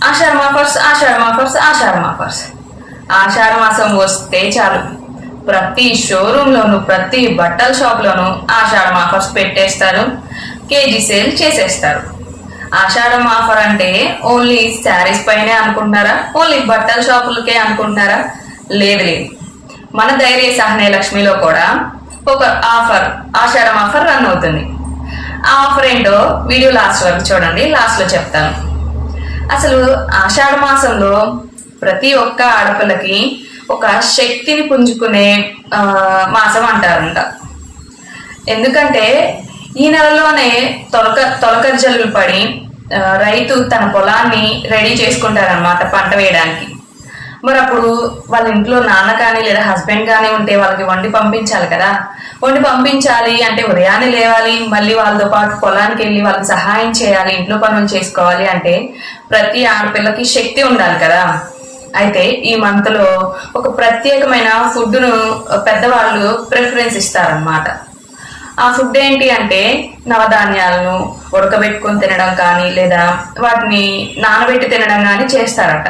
ఆషాఢ offers, ఆషాఢ offers, ఆషాఢ offers. ఆషాఢ మాసం వస్తే చాలు ప్రతి షోరూంలోను, ప్రతి బట్టల షాప్లోను ఆషాఢ ఆఫర్స్ పెట్టేస్తారు, కేజీ సేల్ చేసేస్తారు. ఆషాఢం ఆఫర్ అంటే ఓన్లీ శారీస్ పైనే అనుకుంటున్నారా? ఓన్లీ బట్టల షాపులకే అనుకుంటున్నారా? లేదు లేదు. మన ధైర్య సహనే లక్ష్మిలో కూడా ఒక ఆఫర్, ఆషాఢం ఆఫర్ రన్ అవుతుంది. ఆ ఆఫర్ ఏంటో వీడియో లాస్ట్ వరకు చూడండి, లాస్ట్లో చెప్తాను. అసలు ఆషాఢ మాసంలో ప్రతి ఒక్క ఆడపిల్లకి ఒక శక్తిని పుంజుకునే మాసం అంటారంట. ఎందుకంటే ఈ నెలలోనే తొలకరి పడి రైతు తన పొలాన్ని రెడీ చేసుకుంటారనమాట పంట వేయడానికి. మరి అప్పుడు వాళ్ళ ఇంట్లో నాన్న కానీ లేదా హస్బెండ్ కానీ ఉంటే వాళ్ళకి వండి పంపించాలి కదా. వండి పంపించాలి అంటే ఉదయాన్నే లేవాలి, మళ్ళీ వాళ్ళతో పాటు పొలానికి వెళ్ళి వాళ్ళకి సహాయం చేయాలి, ఇంట్లో పనులు చేసుకోవాలి అంటే ప్రతి ఆడపిల్లకి శక్తి ఉండాలి కదా. అయితే ఈ మంత్లో ఒక ప్రత్యేకమైన ఫుడ్ను పెద్దవాళ్ళు ప్రిఫరెన్స్ ఇస్తారనమాట. ఆ ఫుడ్ ఏంటి అంటే నవధాన్యాలను ఉడకబెట్టుకొని తినడం కానీ లేదా వాటిని నానబెట్టి తినడం కానీ చేస్తారట.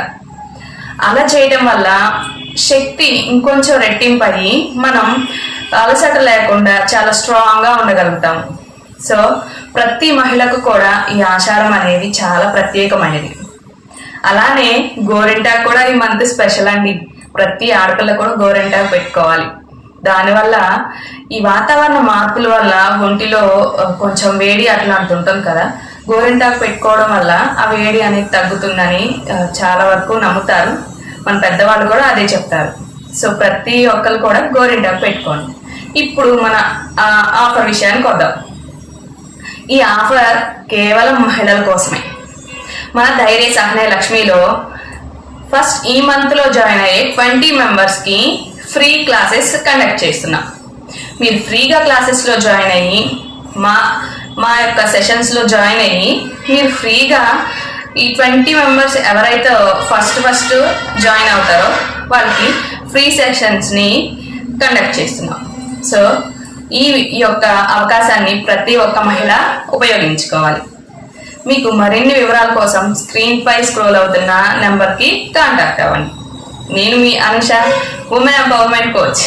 అలా చేయడం వల్ల శక్తి ఇంకొంచెం రెట్టింపు అయ్యి మనం అలసట లేకుండా చాలా స్ట్రాంగ్గా ఉండగలుగుతాం. సో ప్రతి మహిళకు కూడా ఈ ఆషాఢం అనేది చాలా ప్రత్యేకమైనది. అలానే గోరింటాకు కూడా ఈ మంత్ స్పెషల్ అండి. ప్రతి ఆడపిల్ల కూడా గోరింటాకు పెట్టుకోవాలి. దానివల్ల ఈ వాతావరణ మార్పుల వల్ల ఒంటిలో కొంచెం వేడి అట్లా అంటుంటుంది కదా, గోరింటాకు పెట్టుకోవడం వల్ల ఆ వేడి అనేది తగ్గుతుందని చాలా వరకు నమ్ముతారు. మన పెద్దవాళ్ళు కూడా అదే చెప్తారు. సో ప్రతి ఒక్కరు కూడా గోరింటాకు పెట్టుకోండి. ఇప్పుడు మన ఆఫర్ విషయానికి వద్దాం. ఈ ఆఫర్ కేవలం మహిళల కోసమే. మన ధైర్య సహనే లక్ష్మిలో ఫస్ట్ ఈ మంత్లో జాయిన్ అయ్యే 20 మెంబర్స్కి ఫ్రీ క్లాసెస్ కండక్ట్ చేస్తున్నాం. మీరు ఫ్రీగా క్లాసెస్లో జాయిన్ అయ్యి మా యొక్క సెషన్స్లో జాయిన్ అయ్యి మీరు ఫ్రీగా ఈ 20 మెంబర్స్ ఎవరైతే ఫస్ట్ జాయిన్ అవుతారో వాళ్ళకి ఫ్రీ సెషన్స్ని కండక్ట్ చేస్తున్నాం. సో ఈ యొక్క అవకాశాన్ని ప్రతి ఒక్క మహిళ ఉపయోగించుకోవాలి. మీకు మరిన్ని వివరాల కోసం స్క్రీన్ పై స్క్రోల్ అవుతున్న నెంబర్కి కాంటాక్ట్ అవ్వండి. నేను మీ అనుష, ఉమెన్ ఎంపవర్మెంట్ కోచ్.